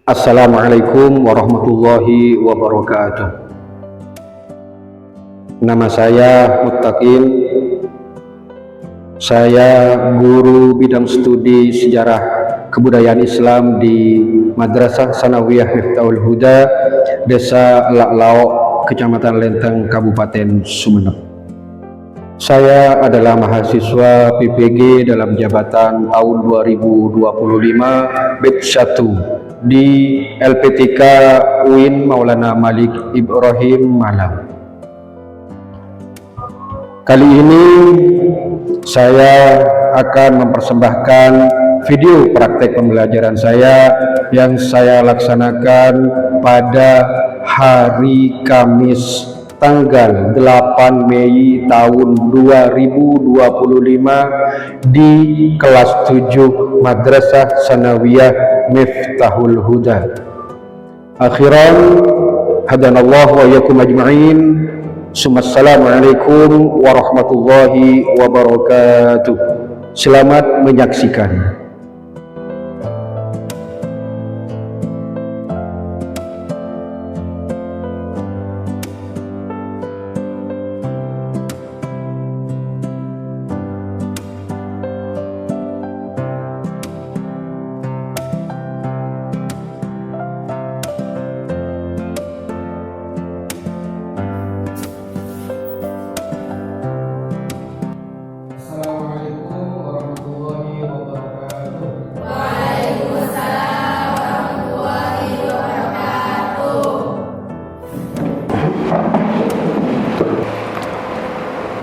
Assalamualaikum warahmatullahi wabarakatuh. Nama saya Muttaqin. Saya guru bidang studi sejarah kebudayaan Islam di Madrasah Sanawiyah Miftahul Huda, Desa Laklao, Kecamatan Lenteng, Kabupaten Sumeneb. Saya adalah mahasiswa PPG dalam jabatan tahun 2025 batch 1 di LPTK UIN Maulana Malik Ibrahim Malang. Kali ini saya akan mempersembahkan video praktek pembelajaran saya yang saya laksanakan pada hari Kamis tanggal 8 Mei tahun 2025 di kelas 7 Madrasah Sanawiyah Miftahul Huda. Akhiran hadanallahu wa iyyakum ajma'in. Assalamualaikum warahmatullahi wabarakatuh. Selamat menyaksikan.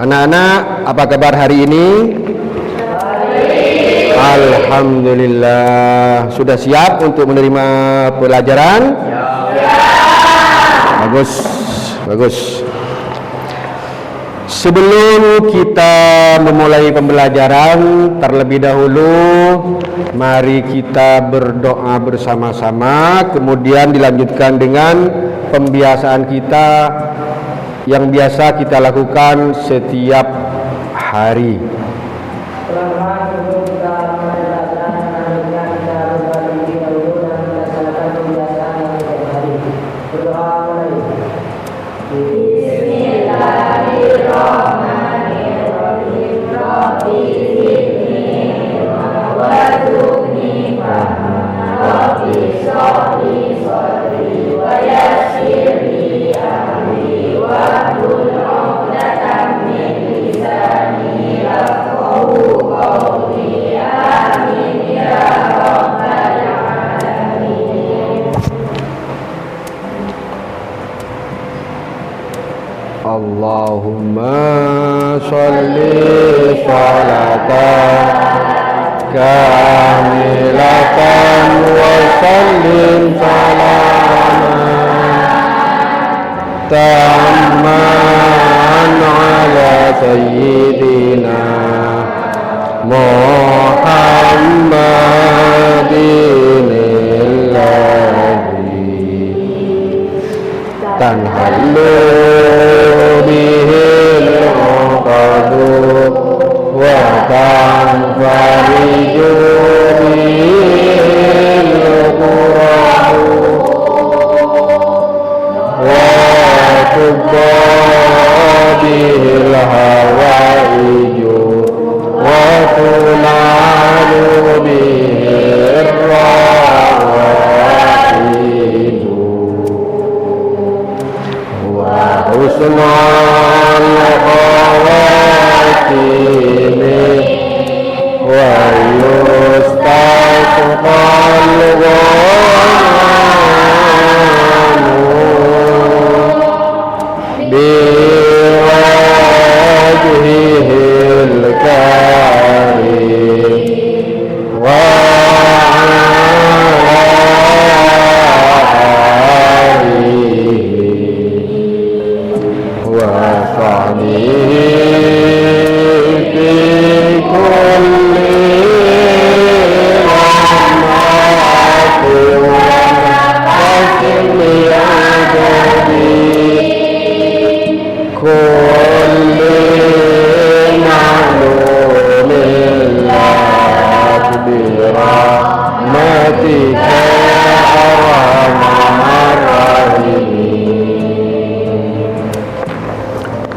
Anak-anak, apa kabar hari ini? Alhamdulillah. Sudah siap untuk menerima pelajaran? Bagus, bagus. Sebelum kita memulai pembelajaran, terlebih dahulu mari kita berdoa bersama-sama, kemudian dilanjutkan dengan pembiasaan kita yang biasa kita lakukan setiap hari. Allahumma sholli sholatan kamilatan wa sallim salaman tamman ala sayyidina Muhammadin alladhi tanhallu bihil uqadu wa tanfariju bihil uqadu wa tubba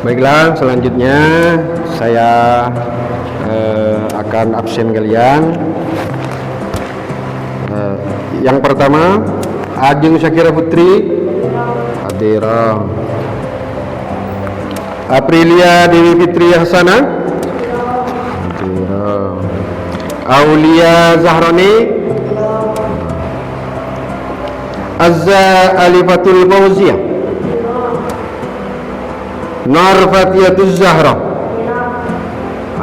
Baiklah, selanjutnya saya akan absen kalian. Yang pertama, Ajeng Syakira Putri Hadira, Aprilia Dewi Fitri Hasanah Hadira, Aulia Zahroni, Azza Alifatul Fauziyah, Nur Fatiyatuz Zahra.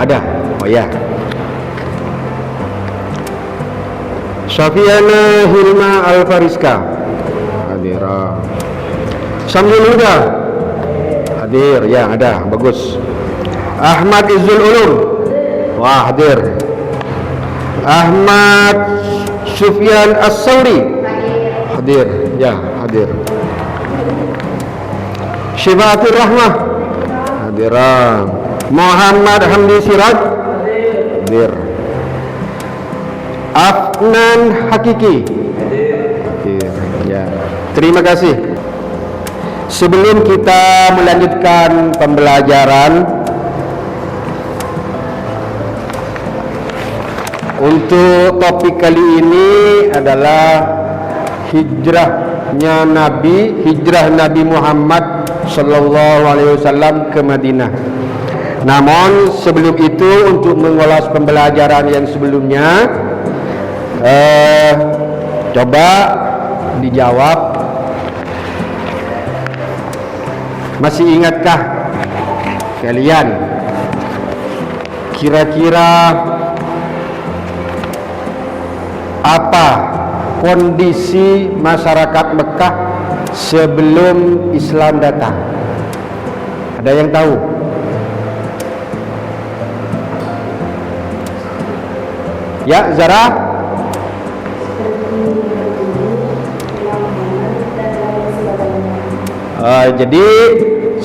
Ada? Oh ya. Syafiana Hilma Al-Fariska Hadira. Samsul Huda hadir, ya ada, bagus. Ahmad Izzul Ulum, wah hadir. Ahmad Sufyan As-Sauri hadir, ya hadir. Syifatul Rahmah hadiran. Muhammad Hamdi Siraj hadir. Afnan Hakiki hadir, ya. Terima kasih. Sebelum kita melanjutkan pembelajaran, untuk topik kali ini adalah hijrah Nabi Muhammad Sallallahu Alaihi Wasallam ke Madinah. Namun sebelum itu, untuk mengulas pembelajaran yang sebelumnya, coba dijawab, masih ingatkah kalian kira-kira apa kondisi masyarakat Mekah sebelum Islam datang? Ada yang tahu? Ya, Zara? Jadi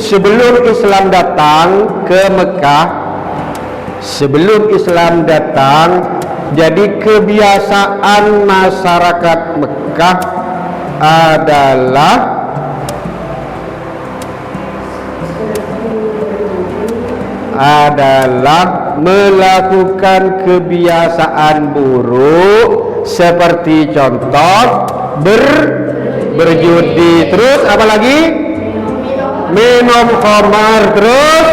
sebelum Islam datang ke Mekah, jadi kebiasaan masyarakat Mekah adalah melakukan kebiasaan buruk seperti contoh berjudi, terus apa lagi? Minum khamar, terus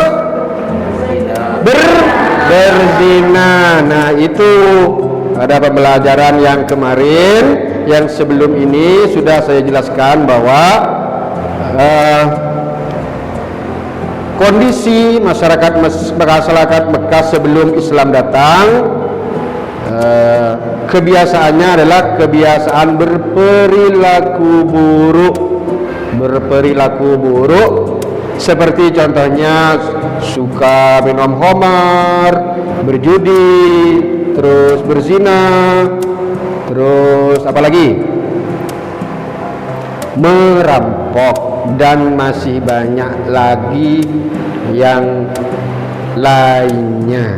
berzina. Nah, itu ada pembelajaran yang kemarin, yang sebelum ini sudah saya jelaskan bahwa kondisi masyarakat Mekah sebelum Islam datang, kebiasaannya adalah kebiasaan berperilaku buruk, seperti contohnya suka minum khamar, berjudi, terus berzina, terus apa lagi? Merampok, dan masih banyak lagi yang lainnya.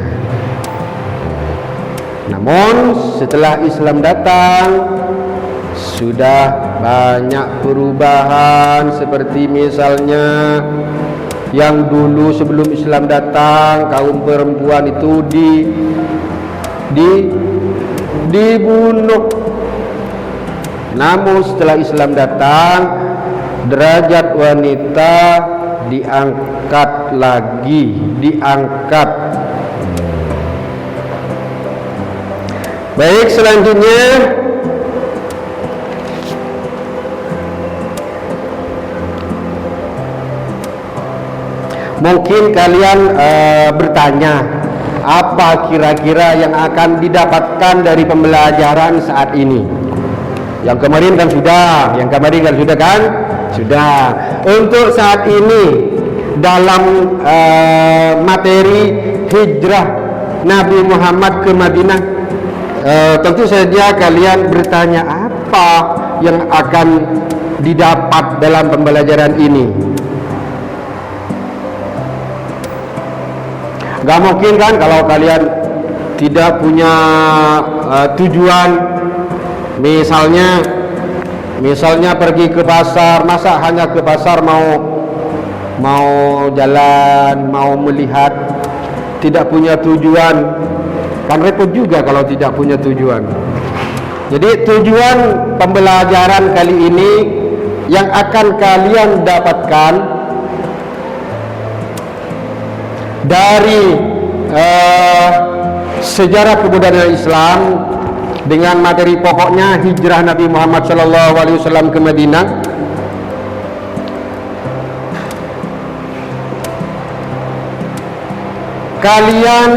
Namun setelah Islam datang, sudah banyak perubahan, seperti misalnya yang dulu sebelum Islam datang kaum perempuan itu dibunuh. Namun setelah Islam datang, derajat wanita diangkat. Baik, selanjutnya mungkin kalian bertanya, apa kira-kira yang akan didapatkan dari pembelajaran saat ini? Yang kemarin kan sudah, sudah. Untuk saat ini dalam materi hijrah Nabi Muhammad ke Madinah, tentu saja kalian bertanya, apa yang akan didapat dalam pembelajaran ini? Gak mungkin kan kalau kalian tidak punya tujuan, misalnya pergi ke pasar, masa hanya ke pasar mau mau jalan, mau melihat, tidak punya tujuan, kan repot juga kalau tidak punya tujuan. Jadi tujuan pembelajaran kali ini yang akan kalian dapatkan dari sejarah kebudayaan Islam dengan materi pokoknya hijrah Nabi Muhammad SAW ke Madinah. Kalian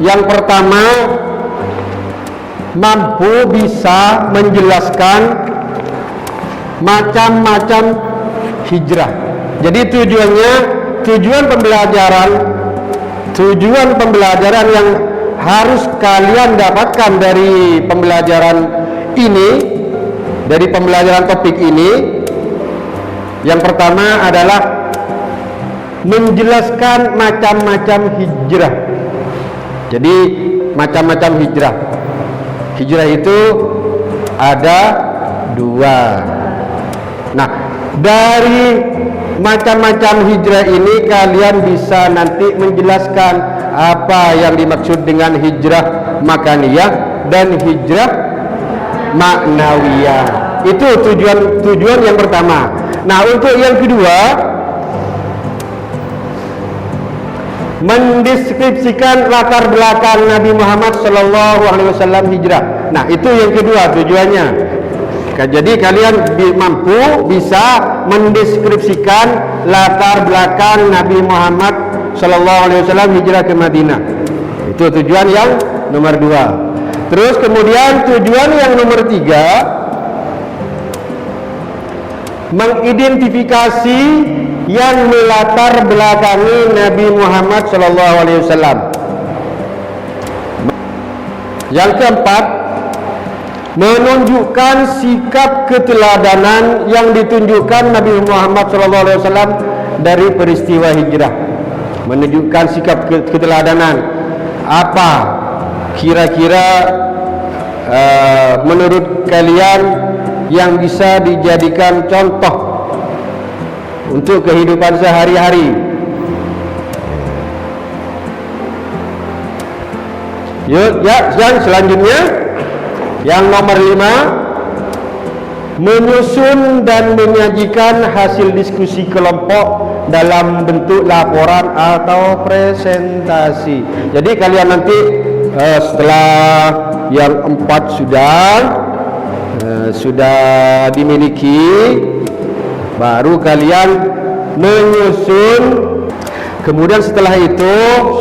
yang pertama mampu bisa menjelaskan macam-macam hijrah. Jadi tujuan pembelajaran yang harus kalian dapatkan dari pembelajaran ini, dari pembelajaran topik ini, yang pertama adalah menjelaskan macam-macam hijrah. Jadi macam-macam hijrah. Hijrah itu ada dua. Nah, dari macam-macam hijrah ini kalian bisa nanti menjelaskan apa yang dimaksud dengan hijrah makaniyah dan hijrah maknawiyah. Itu tujuan yang pertama. Nah, untuk yang kedua, mendeskripsikan latar belakang Nabi Muhammad SAW hijrah. Nah, itu yang kedua tujuannya. Jadi kalian mampu bisa mendeskripsikan latar belakang Nabi Muhammad SAW hijrah ke Madinah. Itu tujuan yang nomor dua. Terus kemudian tujuan yang nomor tiga, mengidentifikasi yang melatar belakangi Nabi Muhammad SAW. Yang keempat, menunjukkan sikap keteladanan yang ditunjukkan Nabi Muhammad SAW dari peristiwa hijrah. Menunjukkan sikap keteladanan. Apa kira-kira menurut kalian yang bisa dijadikan contoh untuk kehidupan sehari-hari? Yang selanjutnya, yang nomor 5, menyusun dan menyajikan hasil diskusi kelompok dalam bentuk laporan atau presentasi. Jadi kalian nanti setelah yang 4 sudah dimiliki, baru kalian menyusun. Kemudian setelah itu,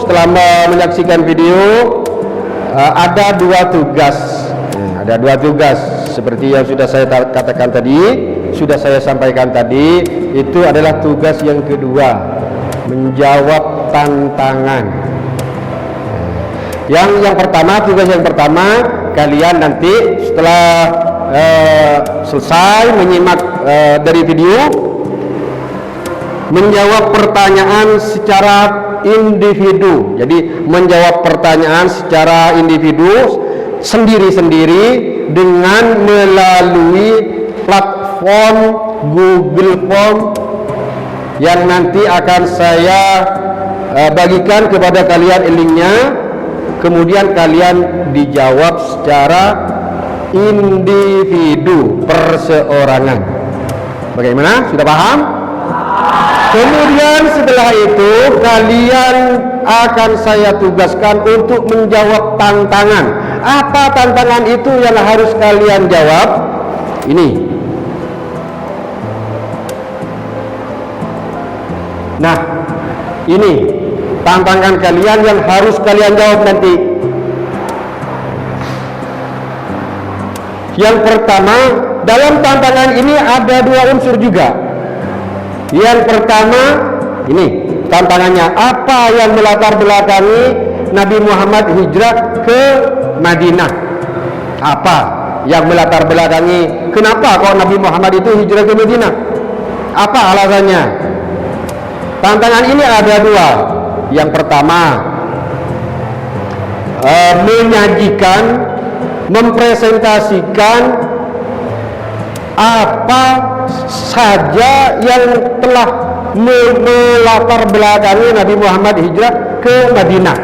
setelah menyaksikan video, ada dua tugas seperti yang sudah saya katakan tadi, sudah saya sampaikan tadi. Itu adalah tugas yang kedua, menjawab tantangan. Tugas yang pertama, kalian nanti setelah selesai menyimak dari video, menjawab pertanyaan secara individu. Jadi menjawab pertanyaan secara individu sendiri-sendiri dengan melalui platform Google Form yang nanti akan saya bagikan kepada kalian linknya. Kemudian kalian dijawab secara individu, perseorangan. Bagaimana? Sudah paham? Kemudian setelah itu kalian akan saya tugaskan untuk menjawab tantangan. Apa tantangan itu yang harus kalian jawab? Ini. Nah, ini tantangan kalian yang harus kalian jawab nanti. Yang pertama, dalam tantangan ini ada dua unsur juga. Yang pertama, ini tantangannya, apa yang melatar belakangi Nabi Muhammad hijrah ke Madinah? Apa yang melatar belakangi kenapa kok Nabi Muhammad itu hijrah ke Madinah? Apa alasannya? Tantangan ini ada dua. Yang pertama, menyajikan, mempresentasikan apa saja yang telah melatar belakangi Nabi Muhammad hijrah ke Madinah.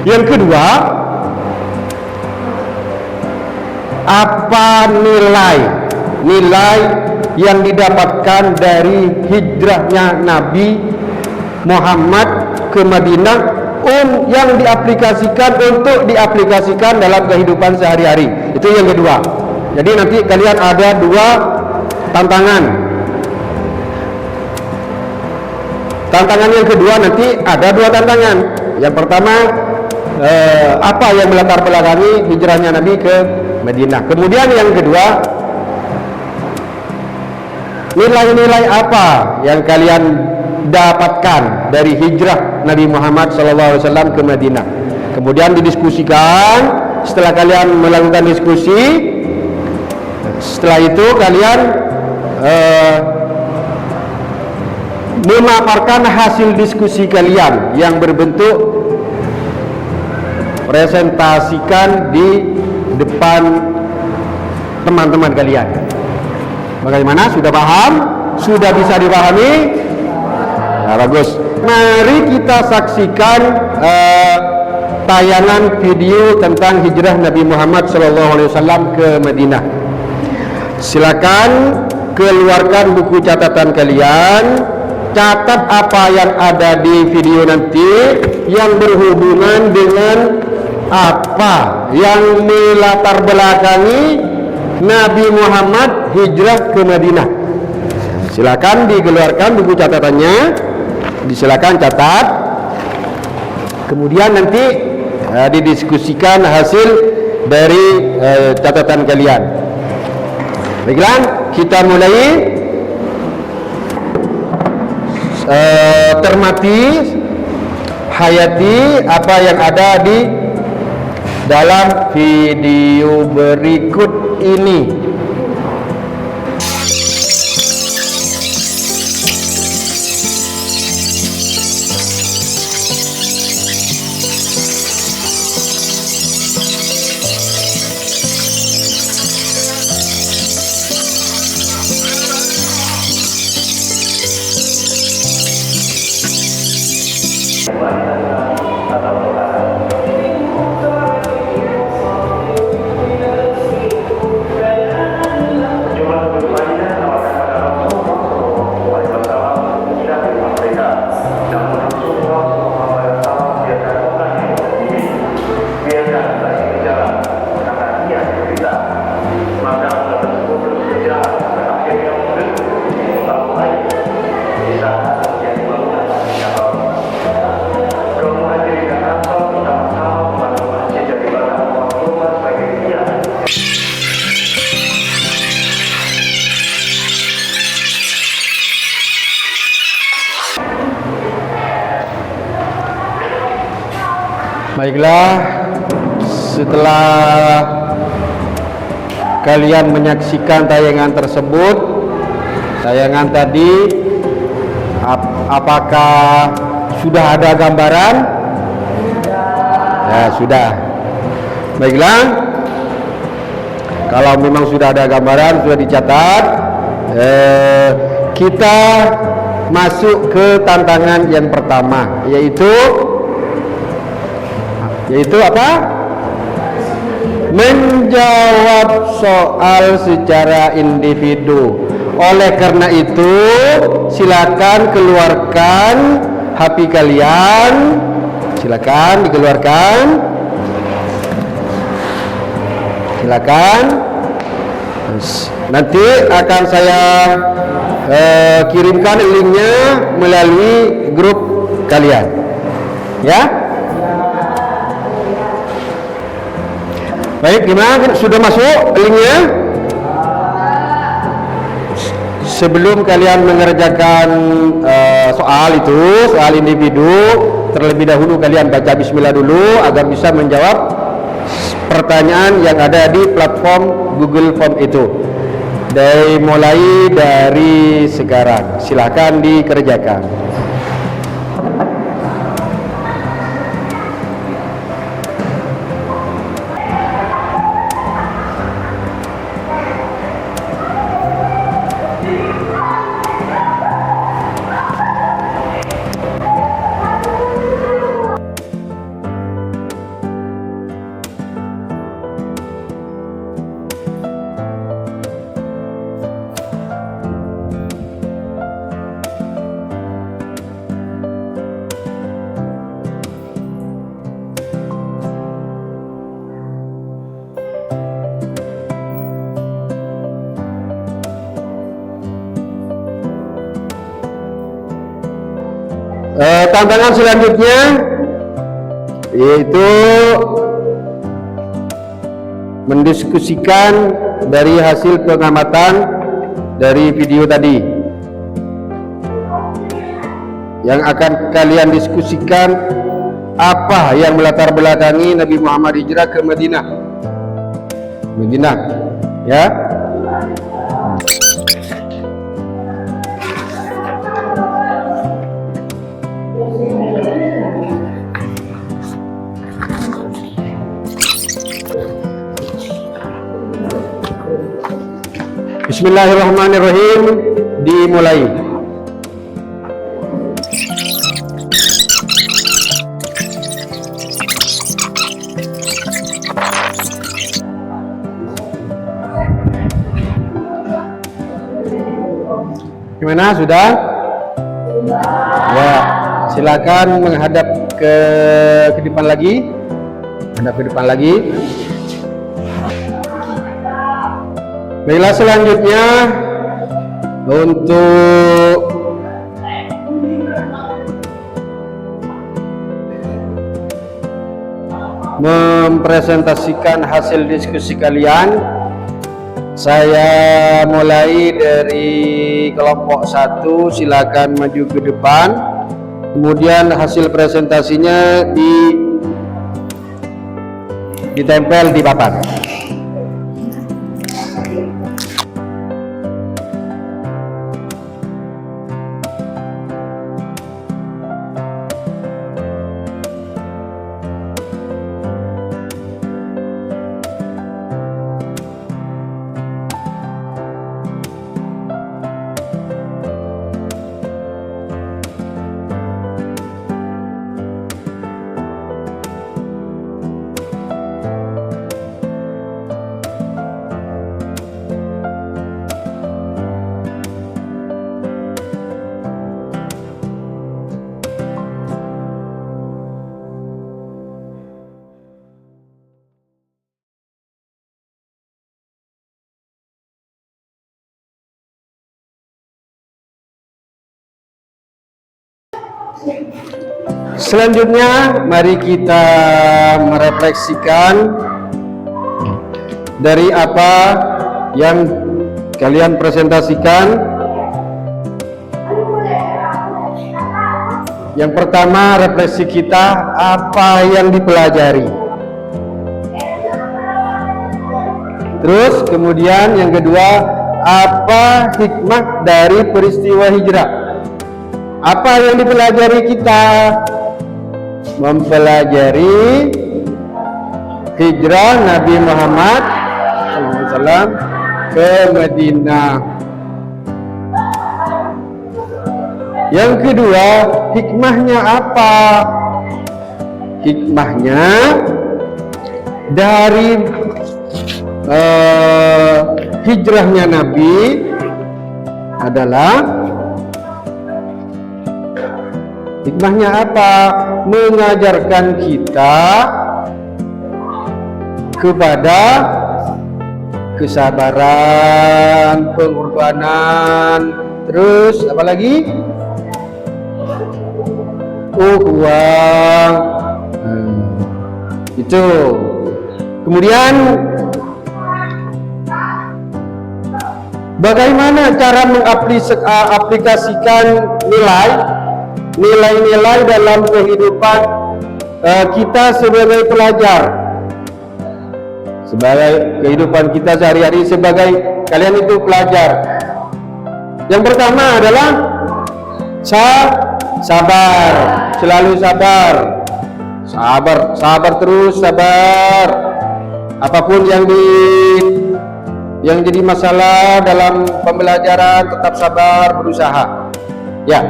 Yang kedua, apa nilai yang didapatkan dari hijrahnya Nabi Muhammad ke Madinah yang diaplikasikan dalam kehidupan sehari-hari. Itu yang kedua. Jadi nanti kalian ada dua tantangan. Tantangan yang kedua nanti ada dua tantangan. Yang pertama, apa yang melatar belakangi hijrahnya Nabi ke Madinah. Kemudian yang kedua, nilai-nilai apa yang kalian dapatkan dari hijrah Nabi Muhammad SAW ke Madinah. Kemudian didiskusikan. Setelah kalian melakukan diskusi, setelah itu kalian memaparkan hasil diskusi kalian yang berbentuk presentasikan di depan teman-teman kalian. Bagaimana? Sudah paham? Sudah bisa dipahami? Nah, bagus. Mari kita saksikan tayangan video tentang hijrah Nabi Muhammad SAW ke Madinah. Silakan keluarkan buku catatan kalian. Catat apa yang ada di video nanti yang berhubungan dengan apa yang melatar belakangi Nabi Muhammad hijrah ke Madinah. Silakan dikeluarkan buku catatannya. Silakan catat. Kemudian nanti didiskusikan hasil dari catatan kalian. Baiklah, kita mulai. Termati, hayati apa yang ada di dalam video berikut ini. Baiklah, setelah kalian menyaksikan tayangan tersebut, tayangan tadi, apakah sudah ada gambaran? Ya, sudah. Baiklah, kalau memang sudah ada gambaran, sudah dicatat, kita masuk ke tantangan yang pertama, yaitu apa? Menjawab soal secara individu. Oleh karena itu, silakan keluarkan HP kalian. Silakan dikeluarkan. Silakan. Nanti akan saya kirimkan linknya melalui grup kalian. Ya? Baik, gimana? Sudah masuk linknya? Sebelum kalian mengerjakan soal individu, terlebih dahulu kalian baca bismillah dulu agar bisa menjawab pertanyaan yang ada di platform Google Form itu. Mulai dari sekarang, silakan dikerjakan. Tantangan selanjutnya yaitu mendiskusikan dari hasil pengamatan dari video tadi. Yang akan kalian diskusikan apa yang melatar belakangi Nabi Muhammad hijrah ke Madinah. Ya. Bismillahirrahmanirrahim, dimulai. Gimana, sudah? Ya, silakan menghadap ke depan lagi. Hadap ke depan lagi. Baiklah, selanjutnya untuk mempresentasikan hasil diskusi kalian, saya mulai dari kelompok 1, silakan maju ke depan. Kemudian hasil presentasinya ditempel di papan. Selanjutnya, mari kita merefleksikan dari apa yang kalian presentasikan. Yang pertama, refleksi kita apa yang dipelajari. Terus kemudian yang kedua, apa hikmah dari peristiwa hijrah. Apa yang dipelajari kita? Mempelajari hijrah Nabi Muhammad SAW ke Madinah. Yang kedua, hikmahnya apa? Hikmahnya dari hijrahnya Nabi adalah hikmahnya apa? Mengajarkan kita kepada kesabaran, pengorbanan, terus apa lagi? Uang. Itu. Kemudian bagaimana cara mengaplikasikan nilai-nilai dalam kehidupan kita sebagai pelajar, sebagai kehidupan kita sehari-hari sebagai kalian itu pelajar. Yang pertama adalah sabar, selalu sabar, terus sabar. Apapun yang jadi masalah dalam pembelajaran, tetap sabar, berusaha. Ya.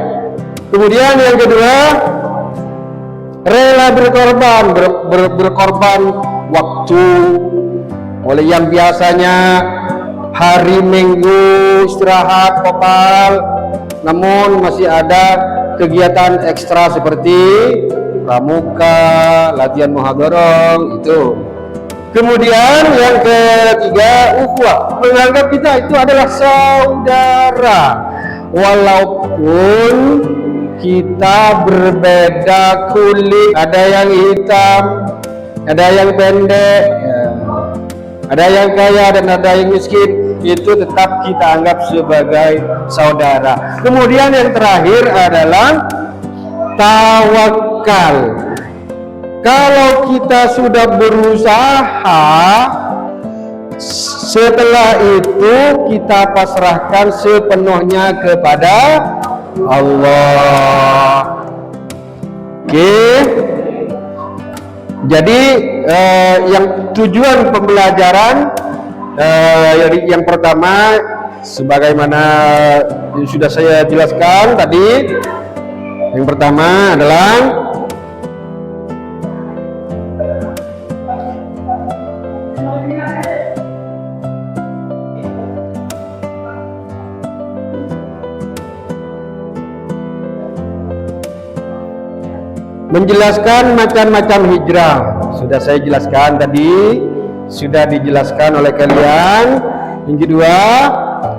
Kemudian yang kedua, rela berkorban waktu. Oleh yang biasanya hari Minggu istirahat total, namun masih ada kegiatan ekstra seperti pramuka, latihan muhadharah itu. Kemudian yang ketiga, ukhuwah, menganggap kita itu adalah saudara, walaupun kita berbeda kulit, ada yang hitam, ada yang pendek, ya. Ada yang kaya dan ada yang miskin, itu tetap kita anggap sebagai saudara. Kemudian yang terakhir adalah tawakal. Kalau kita sudah berusaha, setelah itu kita pasrahkan sepenuhnya kepada Allah. Oke. Jadi yang tujuan pembelajaran yang pertama, sebagaimana yang sudah saya jelaskan tadi, yang pertama adalah menjelaskan macam-macam hijrah. Sudah saya jelaskan tadi, sudah dijelaskan oleh kalian. Yang kedua,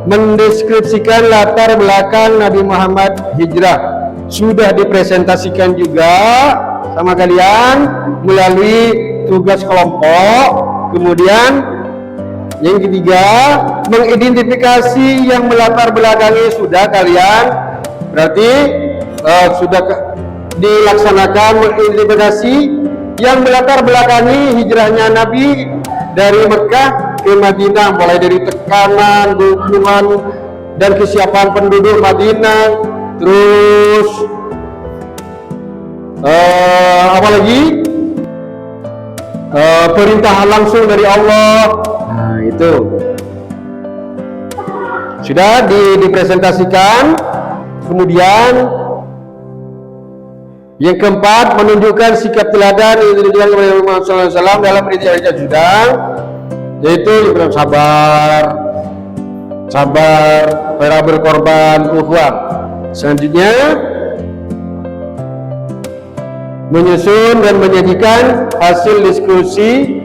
mendeskripsikan latar belakang Nabi Muhammad hijrah. Sudah dipresentasikan juga sama kalian melalui tugas kelompok. Kemudian yang ketiga, mengidentifikasi yang melatar belakangi sudah kalian. Berarti sudah dilaksanakan mengidentifikasi yang melatar belakangi hijrahnya Nabi dari Mekah ke Madinah, mulai dari tekanan, dukungan dan kesiapan penduduk Madinah, terus apalagi perintah langsung dari Allah. Nah, itu sudah dipresentasikan. Kemudian yang keempat, menunjukkan sikap teladan yang ditunjukkan oleh Muhammad SAW dalam hijrah sudah, yaitu sabar, rela berkorban, ukhuwah. Selanjutnya, menyusun dan menyajikan hasil diskusi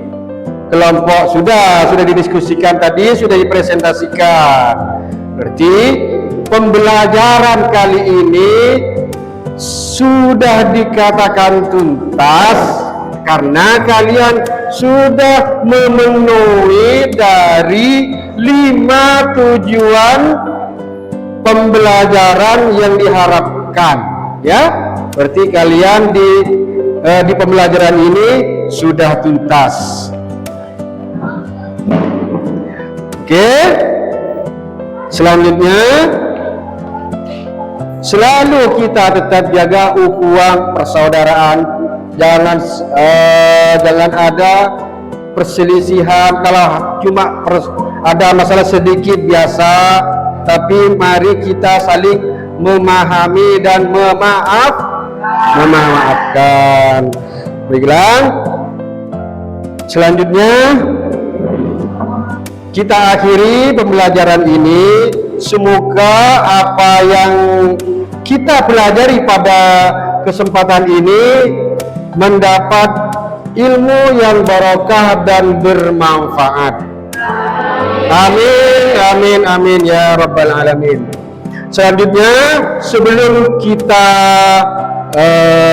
kelompok. Sudah didiskusikan tadi, sudah dipresentasikan. Berarti pembelajaran kali ini sudah dikatakan tuntas karena kalian sudah memenuhi dari 5 tujuan pembelajaran yang diharapkan, ya. Berarti kalian di pembelajaran ini sudah tuntas. Oke. Selanjutnya, selalu kita tetap jaga ukhuwah persaudaraan. Jangan ada perselisihan. Kalau cuma ada masalah sedikit biasa, tapi mari kita saling memahami dan memaafkan. Baiklah. Selanjutnya kita akhiri pembelajaran ini. Semoga apa yang kita pelajari pada kesempatan ini mendapat ilmu yang barokah dan bermanfaat. Amin ya rabbal alamin. Selanjutnya, sebelum kita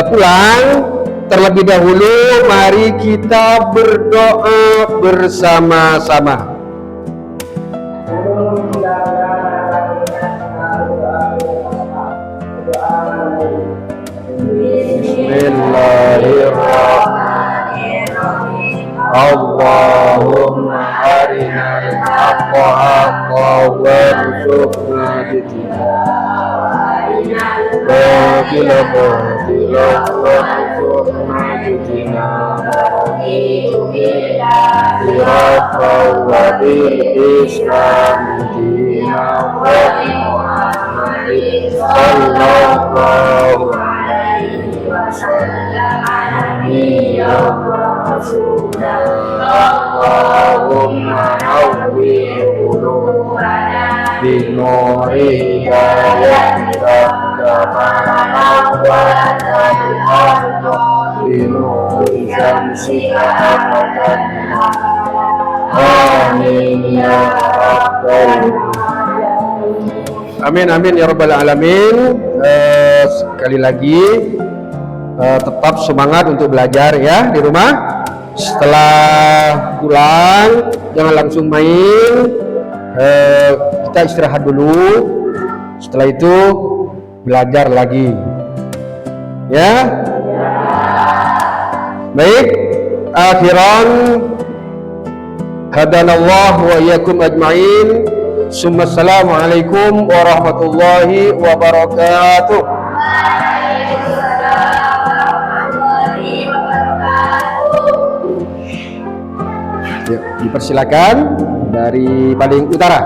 pulang, terlebih dahulu mari kita berdoa bersama-sama. Bismillahirrahmanirrahim. Allahumma arinal haqqa haqqan warzuqna ittiba'ahu batila batila warzuqna ijtinaba wa bil islam dinan wa bi Muhammadin sallallahu alaihi wasallam nabiyyan Allahumma nawwir qulubana binuri hidayatika kama nawwartal arda binuri syamsika abadan. Amin ya rabbal alamin. Amin ya rabbal alamin. sekali lagi tetap semangat untuk belajar ya di rumah. Setelah pulang jangan langsung main, kita istirahat dulu. Setelah itu belajar lagi ya. Baik, akhiran hadanallah wa iyyakum ajma'in. Assalamualaikum warahmatullahi wabarakatuh. Yuk, dipersilakan dari paling utara.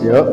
Yuk.